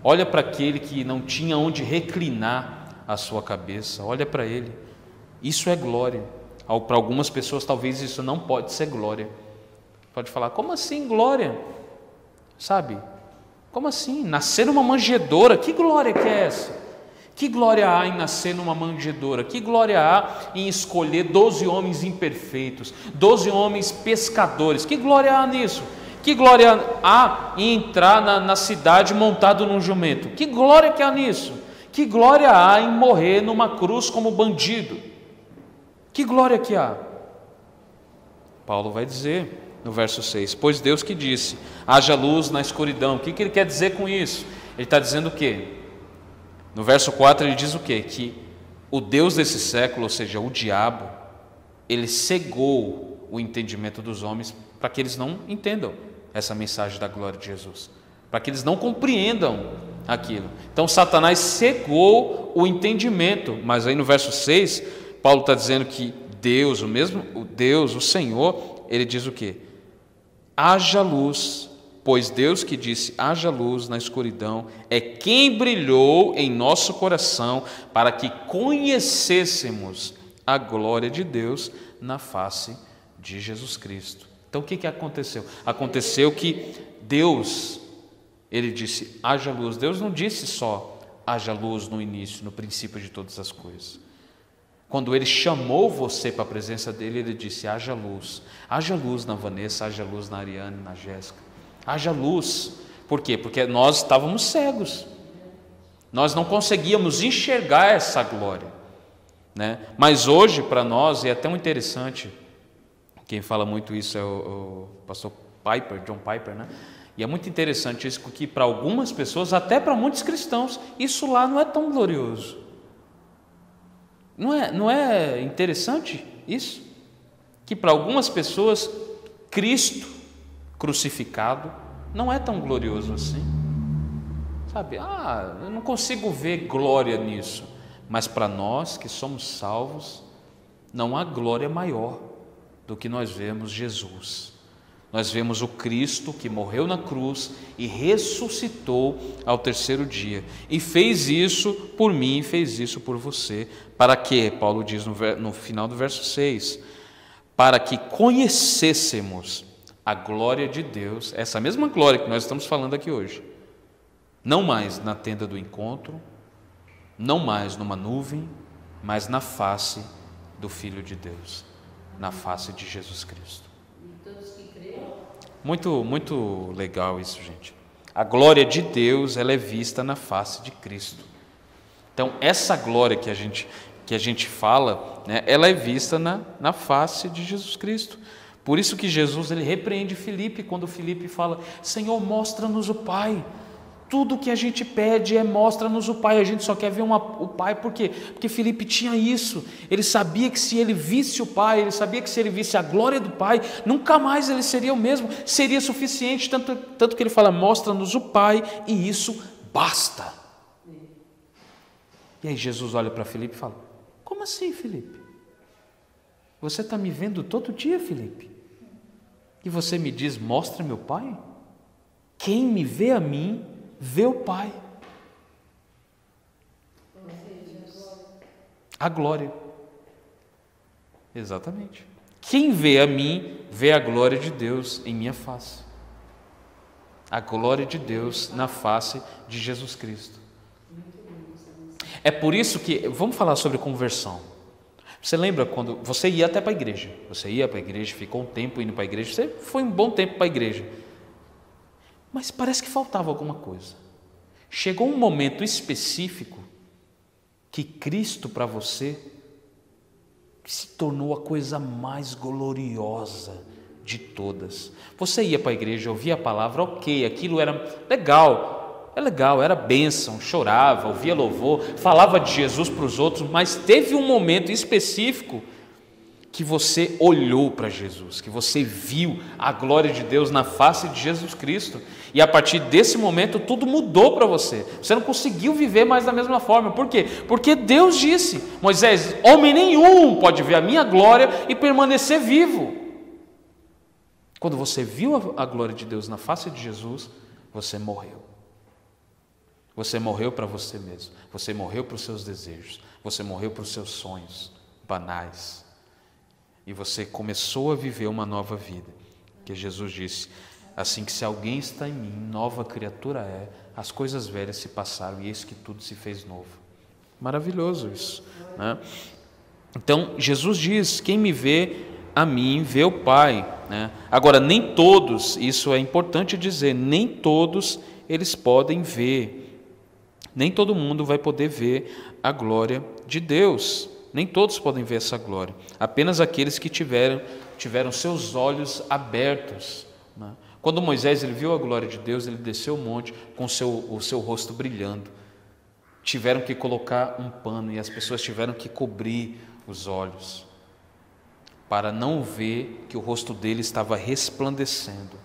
Olha para aquele que não tinha onde reclinar a sua cabeça. Olha para ele. Isso é glória. Para algumas pessoas talvez isso não pode ser glória. Pode falar, como assim glória? Sabe? Como assim? Nascer numa manjedoura, que glória que é essa? Que glória há em nascer numa manjedoura? Que glória há em escolher 12 homens imperfeitos, 12 homens pescadores? Que glória há nisso? Que glória há em entrar na cidade montado num jumento? Que glória que há nisso? Que glória há em morrer numa cruz como bandido? Que glória que há? Paulo vai dizer no verso 6, pois Deus que disse, haja luz na escuridão. O que ele quer dizer com isso? Ele está dizendo o quê? No verso 4 ele diz o quê? Que o Deus desse século, ou seja, o diabo, ele cegou o entendimento dos homens para que eles não entendam essa mensagem da glória de Jesus, para que eles não compreendam aquilo. Então Satanás cegou o entendimento, mas aí no verso 6, Paulo está dizendo que Deus, o Senhor, ele diz o quê? haja luz, pois Deus que disse haja luz na escuridão é quem brilhou em nosso coração para que conhecêssemos a glória de Deus na face de Jesus Cristo. Então o que aconteceu? Aconteceu que Deus, Ele disse haja luz. Deus não disse só haja luz no início, no princípio de todas as coisas. Quando Ele chamou você para a presença dEle, Ele disse haja luz. Haja luz na Vanessa, haja luz na Ariane, na Jéssica. Haja luz. Por quê? Porque nós estávamos cegos. Nós não conseguíamos enxergar essa glória, né? Mas hoje, para nós, é até um interessante, quem fala muito isso é o pastor Piper, John Piper, né? E é muito interessante isso, porque para algumas pessoas, até para muitos cristãos, isso lá não é tão glorioso. Não é interessante isso? Que para algumas pessoas, Cristo crucificado não é tão glorioso assim. Sabe? Eu não consigo ver glória nisso. Mas para nós que somos salvos, não há glória maior do que nós vemos Jesus. Nós vemos o Cristo que morreu na cruz e ressuscitou ao terceiro dia. E fez isso por mim, fez isso por você. Para que? Paulo diz no final do verso 6. Para que conhecêssemos a glória de Deus, essa mesma glória que nós estamos falando aqui hoje. Não mais na tenda do encontro, não mais numa nuvem, mas na face do Filho de Deus, na face de Jesus Cristo. Muito, muito legal isso, gente. A glória de Deus, ela é vista na face de Cristo. Então, essa glória que a gente fala, né, ela é vista na face de Jesus Cristo. Por isso que Jesus, ele repreende Filipe, quando Filipe fala, Senhor, mostra-nos o Pai. Tudo que a gente pede é mostra-nos o Pai, a gente só quer ver o Pai, por quê? Porque Filipe tinha isso, ele sabia que se ele visse o Pai, ele sabia que se ele visse a glória do Pai, nunca mais ele seria o mesmo, seria suficiente, tanto que ele fala, mostra-nos o Pai, e isso basta. E aí Jesus olha para Filipe e fala, como assim, Filipe? Você está me vendo todo dia, Filipe? E você me diz, mostra meu Pai? Quem me vê a mim, vê o Pai. A glória. Exatamente. Quem vê a mim, vê a glória de Deus em minha face. A glória de Deus na face de Jesus Cristo. É por isso que, vamos falar sobre conversão. Você lembra quando você ia até para a igreja? Você ia para a igreja, ficou um tempo indo para a igreja, você foi um bom tempo para a igreja. Mas parece que faltava alguma coisa. Chegou um momento específico que Cristo para você se tornou a coisa mais gloriosa de todas. Você ia para a igreja, ouvia a palavra, ok, aquilo era legal, era bênção, chorava, ouvia louvor, falava de Jesus para os outros, mas teve um momento específico que você olhou para Jesus, que você viu a glória de Deus na face de Jesus Cristo, e a partir desse momento tudo mudou para você. Você não conseguiu viver mais da mesma forma. Por quê? Porque Deus disse, Moisés, homem nenhum pode ver a minha glória e permanecer vivo. Quando você viu a glória de Deus na face de Jesus, você morreu. Você morreu para você mesmo, você morreu para os seus desejos, você morreu para os seus sonhos banais. E você começou a viver uma nova vida. Que Jesus disse, assim que se alguém está em mim, nova criatura é, as coisas velhas se passaram e eis que tudo se fez novo. Maravilhoso isso, né? Então, Jesus diz, quem me vê a mim, vê o Pai, né? Agora, nem todos, isso é importante dizer, nem todos eles podem ver, nem todo mundo vai poder ver a glória de Deus. Nem todos podem ver essa glória, apenas aqueles que tiveram seus olhos abertos, né? Quando Moisés ele viu a glória de Deus, ele desceu o monte com o seu rosto brilhando. Tiveram que colocar um pano e as pessoas tiveram que cobrir os olhos para não ver que o rosto dele estava resplandecendo.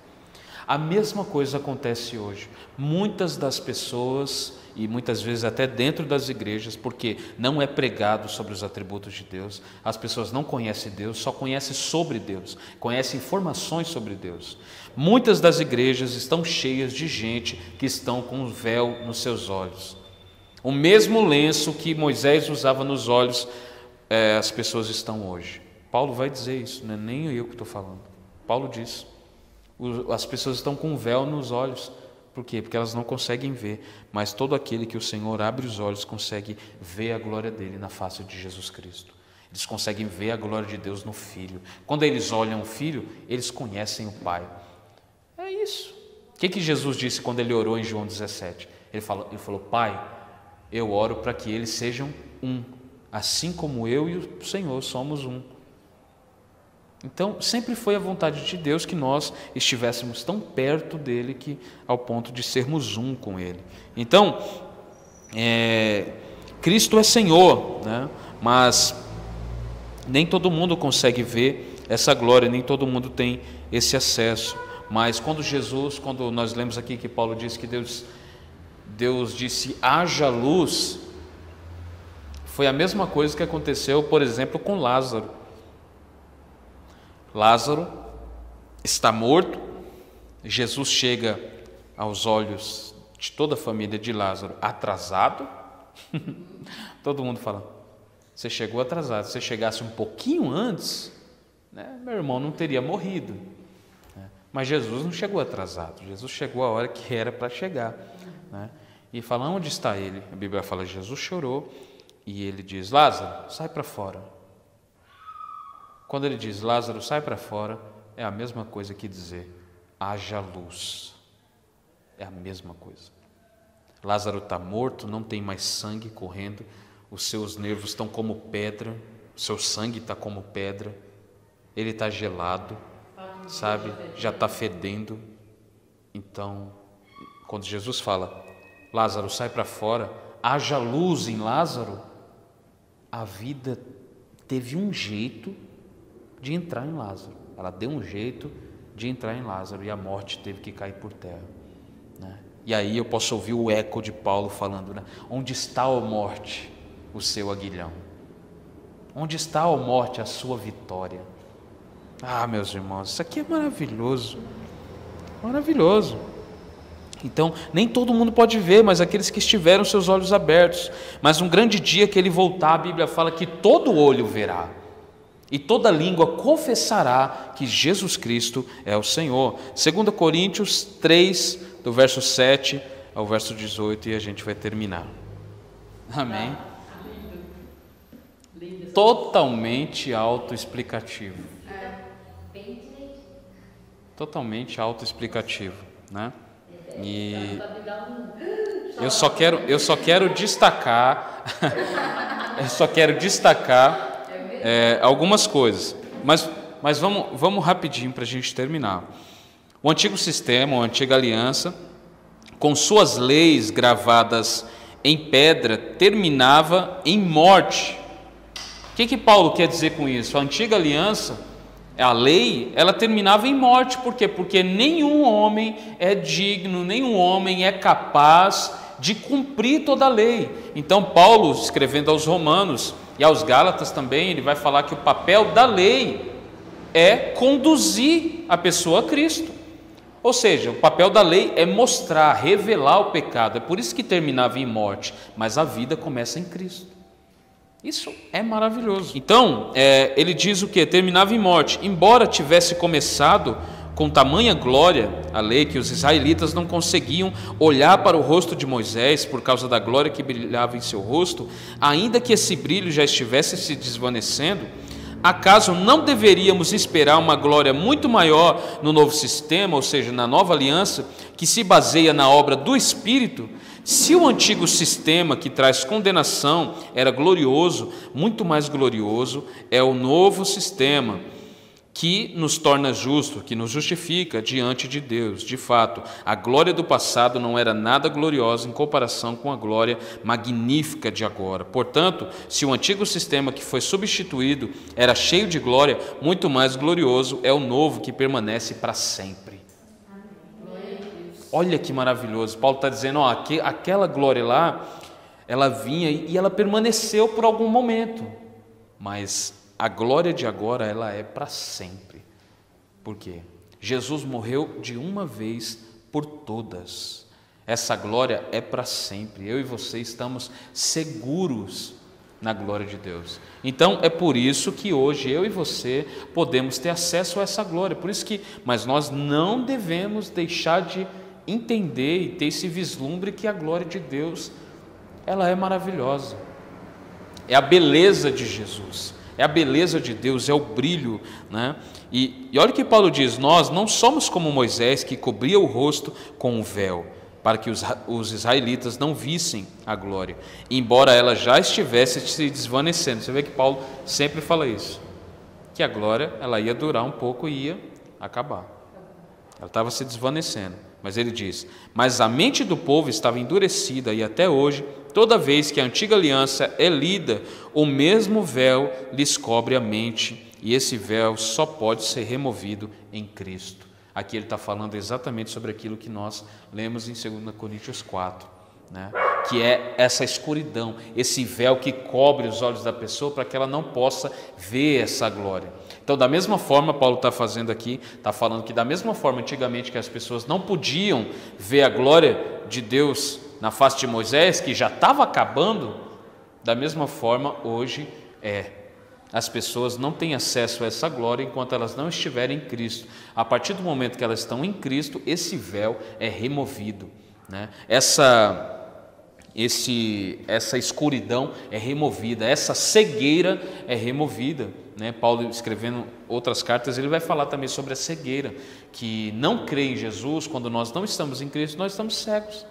A mesma coisa acontece hoje. Muitas das pessoas, e muitas vezes até dentro das igrejas, porque não é pregado sobre os atributos de Deus, as pessoas não conhecem Deus, só conhecem sobre Deus, conhecem informações sobre Deus. Muitas das igrejas estão cheias de gente que estão com um véu nos seus olhos. O mesmo lenço que Moisés usava nos olhos, as pessoas estão hoje. Paulo vai dizer isso, não é nem eu que estou falando. Paulo diz, as pessoas estão com um véu nos olhos. Por quê? Porque elas não conseguem ver, mas todo aquele que o Senhor abre os olhos consegue ver a glória dele na face de Jesus Cristo. Eles conseguem ver a glória de Deus no Filho. Quando eles olham o Filho, eles conhecem o Pai. É isso. O que Jesus disse quando ele orou em João 17? Ele falou, Pai, eu oro para que eles sejam um, assim como eu e o Senhor somos um. Então, sempre foi a vontade de Deus que nós estivéssemos tão perto dele que ao ponto de sermos um com ele. Então, Cristo é Senhor, né? Mas nem todo mundo consegue ver essa glória, nem todo mundo tem esse acesso. Mas quando nós lemos aqui que Paulo diz que Deus disse, haja luz, foi a mesma coisa que aconteceu, por exemplo, com Lázaro. Lázaro está morto, Jesus chega aos olhos de toda a família de Lázaro atrasado. Todo mundo fala, você chegou atrasado, se você chegasse um pouquinho antes, né, meu irmão não teria morrido. Mas Jesus não chegou atrasado, Jesus chegou a hora que era para chegar, né? E fala, onde está ele? A Bíblia fala, Jesus chorou e ele diz, Lázaro, sai para fora. Quando ele diz, Lázaro, sai para fora, é a mesma coisa que dizer, haja luz. É a mesma coisa. Lázaro está morto, não tem mais sangue correndo, os seus nervos estão como pedra, o seu sangue está como pedra, ele está gelado, sabe? Já está fedendo. Então, quando Jesus fala, Lázaro, sai para fora, haja luz em Lázaro, a vida teve um jeito de entrar em Lázaro. Ela deu um jeito de entrar em Lázaro e a morte teve que cair por terra, né? E aí eu posso ouvir o eco de Paulo falando, né? Onde está, ó morte, o seu aguilhão? Onde está, ó morte, a sua vitória? Ah, meus irmãos, isso aqui é maravilhoso, maravilhoso. Então, nem todo mundo pode ver, mas aqueles que estiveram seus olhos abertos. Mas um grande dia que ele voltar, a Bíblia fala que todo olho verá e toda língua confessará que Jesus Cristo é o Senhor. 2 Coríntios 3, do verso 7 ao verso 18, e a gente vai terminar. Amém? Totalmente autoexplicativo. Totalmente autoexplicativo, né? E eu só quero destacar algumas coisas, mas vamos rapidinho para a gente terminar. O antigo sistema, a antiga aliança, com suas leis gravadas em pedra, terminava em morte. O que Paulo quer dizer com isso? A antiga aliança, a lei, ela terminava em morte. Por quê? Porque nenhum homem é digno, nenhum homem é capaz de cumprir toda a lei. Então Paulo, escrevendo aos Romanos e aos Gálatas também, ele vai falar que o papel da lei é conduzir a pessoa a Cristo. Ou seja, o papel da lei é mostrar, revelar o pecado. É por isso que terminava em morte, mas a vida começa em Cristo. Isso é maravilhoso. Então, ele diz o que? Terminava em morte. Embora tivesse começado com tamanha glória a lei, que os israelitas não conseguiam olhar para o rosto de Moisés por causa da glória que brilhava em seu rosto, ainda que esse brilho já estivesse se desvanecendo, acaso não deveríamos esperar uma glória muito maior no novo sistema, ou seja, na nova aliança, que se baseia na obra do Espírito? Se o antigo sistema que traz condenação era glorioso, muito mais glorioso é o novo sistema que nos torna justos, que nos justifica diante de Deus. De fato, a glória do passado não era nada gloriosa em comparação com a glória magnífica de agora. Portanto, se o antigo sistema que foi substituído era cheio de glória, muito mais glorioso é o novo que permanece para sempre. olha que maravilhoso. Paulo está dizendo, ó, aquela glória lá, ela vinha e ela permaneceu por algum momento, mas a glória de agora, ela é para sempre. Por quê? Jesus morreu de uma vez por todas. Essa glória é para sempre. Eu e você estamos seguros na glória de Deus. Então é por isso que hoje eu e você podemos ter acesso a essa glória. Por isso que, mas nós não devemos deixar de entender e ter esse vislumbre que a glória de Deus, ela é maravilhosa. É a beleza de Jesus, é a beleza de Deus, é o brilho, né? E olha o que Paulo diz: nós não somos como Moisés, que cobria o rosto com um véu, para que os israelitas não vissem a glória, embora ela já estivesse se desvanecendo. Você vê que Paulo sempre fala isso, que a glória, ela ia durar um pouco e ia acabar. Ela estava se desvanecendo, mas ele diz: mas a mente do povo estava endurecida, e até hoje, toda vez que a antiga aliança é lida, o mesmo véu lhes cobre a mente, e esse véu só pode ser removido em Cristo. Aqui ele está falando exatamente sobre aquilo que nós lemos em 2 Coríntios 4, né? Que é essa escuridão, esse véu que cobre os olhos da pessoa para que ela não possa ver essa glória. Então, da mesma forma, Paulo está fazendo aqui, está falando que da mesma forma antigamente que as pessoas não podiam ver a glória de Deus na face de Moisés, que já estava acabando, da mesma forma hoje as pessoas não têm acesso a essa glória enquanto elas não estiverem em Cristo. A partir do momento que elas estão em Cristo, esse véu é removido, né? Essa escuridão é removida, essa cegueira é removida, né? Paulo, escrevendo outras cartas, ele vai falar também sobre a cegueira, que não crê em Jesus, quando nós não estamos em Cristo, nós estamos cegos.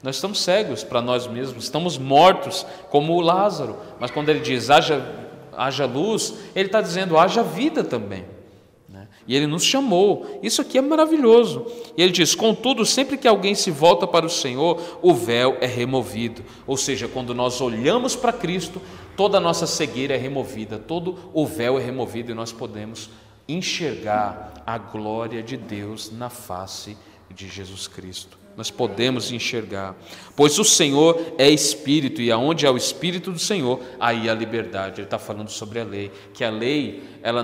Nós estamos cegos para nós mesmos, estamos mortos como o Lázaro, mas quando ele diz haja luz, ele está dizendo haja vida também, né? E ele nos chamou. Isso aqui é maravilhoso. E ele diz: contudo, sempre que alguém se volta para o Senhor, o véu é removido. Ou seja, quando nós olhamos para Cristo, toda a nossa cegueira é removida, todo o véu é removido e nós podemos enxergar a glória de Deus na face de Jesus Cristo. Nós podemos enxergar, pois o Senhor é Espírito, e aonde há o Espírito do Senhor, aí há liberdade. Ele está falando sobre a lei, que a lei, ela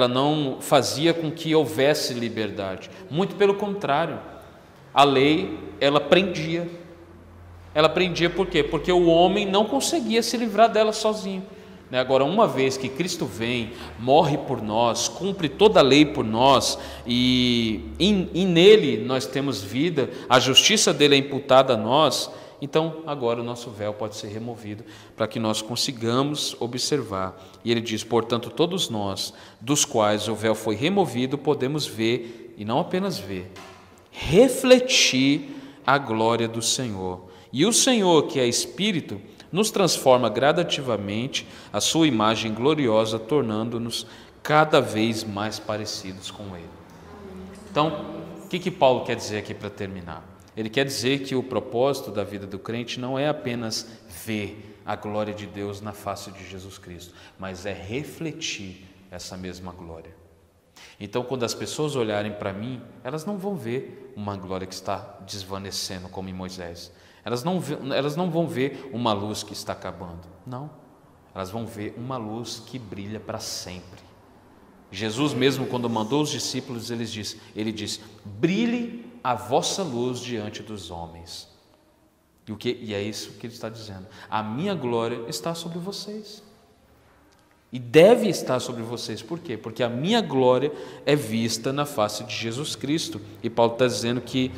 não fazia com que houvesse liberdade, muito pelo contrário, a lei, ela prendia. Ela prendia por quê? Porque o homem não conseguia se livrar dela sozinho. Agora, uma vez que Cristo vem, morre por nós, cumpre toda a lei por nós, e nele nós temos vida, a justiça dele é imputada a nós, então agora o nosso véu pode ser removido para que nós consigamos observar. E ele diz: portanto, todos nós, dos quais o véu foi removido, podemos ver, e não apenas ver, refletir a glória do Senhor. E o Senhor, que é Espírito, nos transforma gradativamente a sua imagem gloriosa, tornando-nos cada vez mais parecidos com Ele. Então, o que Paulo quer dizer aqui para terminar? Ele quer dizer que o propósito da vida do crente não é apenas ver a glória de Deus na face de Jesus Cristo, mas é refletir essa mesma glória. Então, quando as pessoas olharem para mim, elas não vão ver uma glória que está desvanecendo como em Moisés. Elas não vão ver uma luz que está acabando, não. Elas vão ver uma luz que brilha para sempre. Jesus mesmo, quando mandou os discípulos, ele diz: brilhe a vossa luz diante dos homens. E é isso que ele está dizendo: a minha glória está sobre vocês. E deve estar sobre vocês. Por quê? Porque a minha glória é vista na face de Jesus Cristo. E Paulo está dizendo que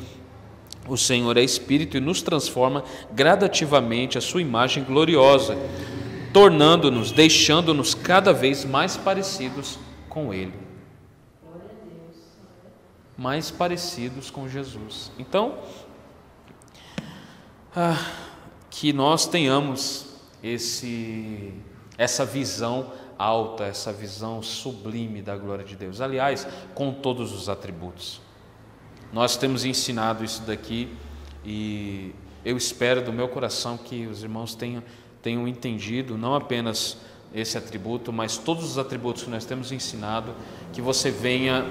o Senhor é Espírito e nos transforma gradativamente a sua imagem gloriosa, tornando-nos, deixando-nos cada vez mais parecidos com Ele. Mais parecidos com Jesus. Então, que nós tenhamos essa visão alta, essa visão sublime da glória de Deus. Aliás, com todos os atributos. Nós temos ensinado isso daqui e eu espero do meu coração que os irmãos tenham entendido, não apenas esse atributo, mas todos os atributos que nós temos ensinado, que você venha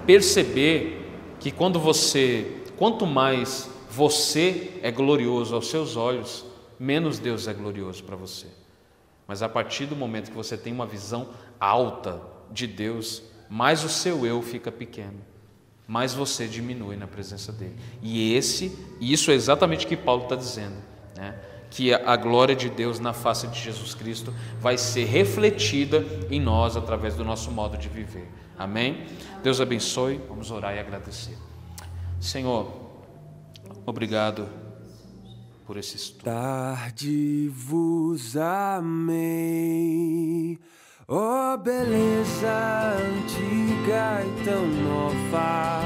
perceber que quanto mais você é glorioso aos seus olhos, menos Deus é glorioso para você. Mas a partir do momento que você tem uma visão alta de Deus, mais o seu eu fica pequeno, mais você diminui na presença dele. E isso é exatamente o que Paulo está dizendo, né? Que a glória de Deus na face de Jesus Cristo vai ser refletida em nós através do nosso modo de viver. Amém? Deus abençoe, vamos orar e agradecer. Senhor, obrigado por esse estudo. Tarde vos amei, ó beleza antiga e tão nova.